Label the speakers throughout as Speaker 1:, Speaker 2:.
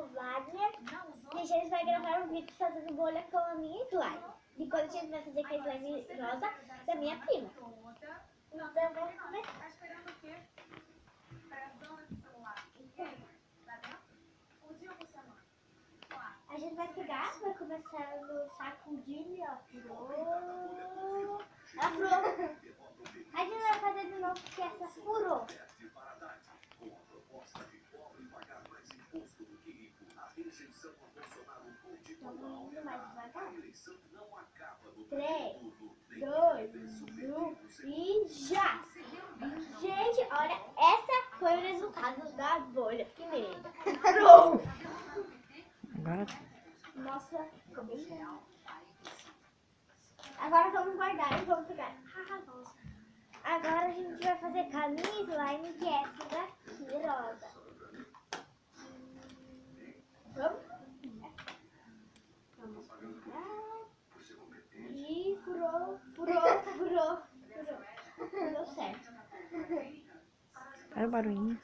Speaker 1: o Wagner. E a gente vai gravar um vídeo fazendo bolha com a minha slime. E quando a gente vai fazer com a slime rosa da minha prima. Então vamos começar.
Speaker 2: Tá esperando o quê? Pressão nesse celular. O dia você não.
Speaker 1: A gente vai pegar, vai começar no sacudir, ó. Furou. Ela furou. A gente vai fazer de novo porque essa furou. Estamos indo mais devagar. 3, 2, 1 e já! Gente, olha, essa foi o resultado da bolha. Que merda.
Speaker 3: Agora
Speaker 1: Nossa, ficou bem legal. Agora vamos guardar e vamos pegar. Agora a gente vai fazer com a minha slime, que é essa daqui, rosa. Vamos? Vamos pegar. E furou. Não deu certo.
Speaker 3: olha o barulhinho.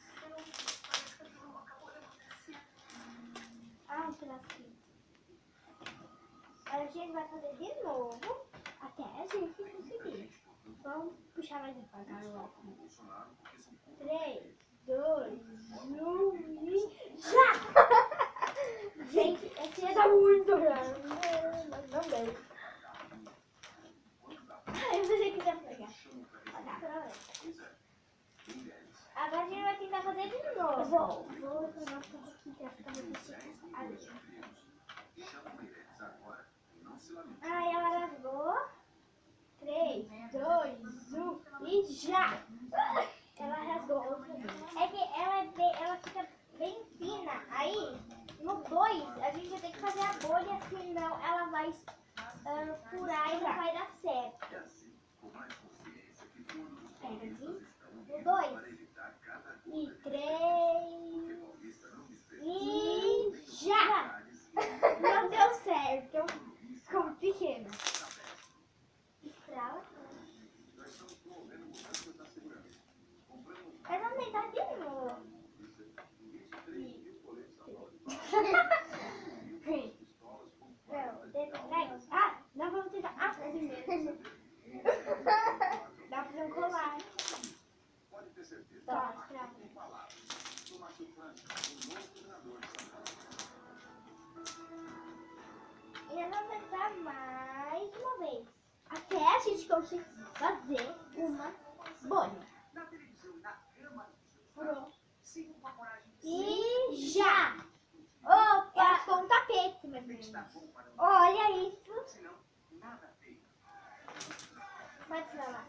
Speaker 1: Ah, um pedacinho. A gente vai fazer de novo até a gente conseguir. Vamos puxar mais devagar o óculos. 3, 2, 1 e já! Gente, esse ia dar muito grande, mas não deu. Eu pensei que ia pegar. Agora a gente vai tentar fazer de novo. Vou retornar um pouquinho pra ficar repetindo. Aí ela rasgou. 3, 2, 1 e já! Ela rasgou outra vez. É que ela fica bem fina. Aí, no 2, a gente vai ter que fazer a bolha, senão ela vai furar e não vai dar certo. Pega aqui. No 2. E 3. E já! Não deu certo. Ficou pequeno. Estrala. Mas vamos tentar de novo. Não, vamos tentar. Ah, assim mesmo. Dá pra fazer um colar. Tá, estrala. E eu vou tentar mais uma vez. Até a gente conseguir fazer uma bolha. Furou. E já! Opa! Ficou um tapete, meu Deus. Olha isso. Pode tirar lá.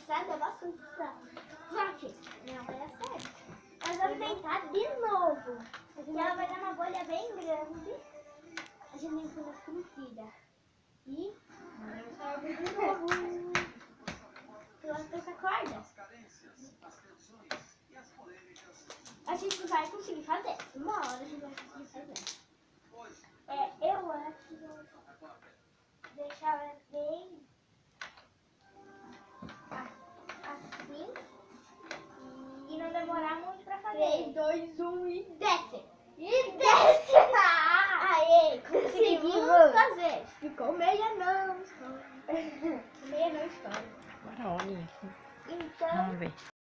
Speaker 1: Essa deu bastante só que não vai dar certo. Nós vamos tentar de novo. Porque ela vai dar uma bolha bem grande. A gente tem que fazer comprida. E vamos fazer de novo. Tu acha que essa corda? A gente vai conseguir fazer. Uma hora a gente vai conseguir fazer. Eu acho que vou deixar ela bem assim. E não demorar muito pra fazer. 3, 2, 1 e desce! E desce! Aê! Conseguimos fazer! Ficou meia não. Meia não história.
Speaker 3: Agora olha aqui.
Speaker 1: Então.
Speaker 3: Vamos ver.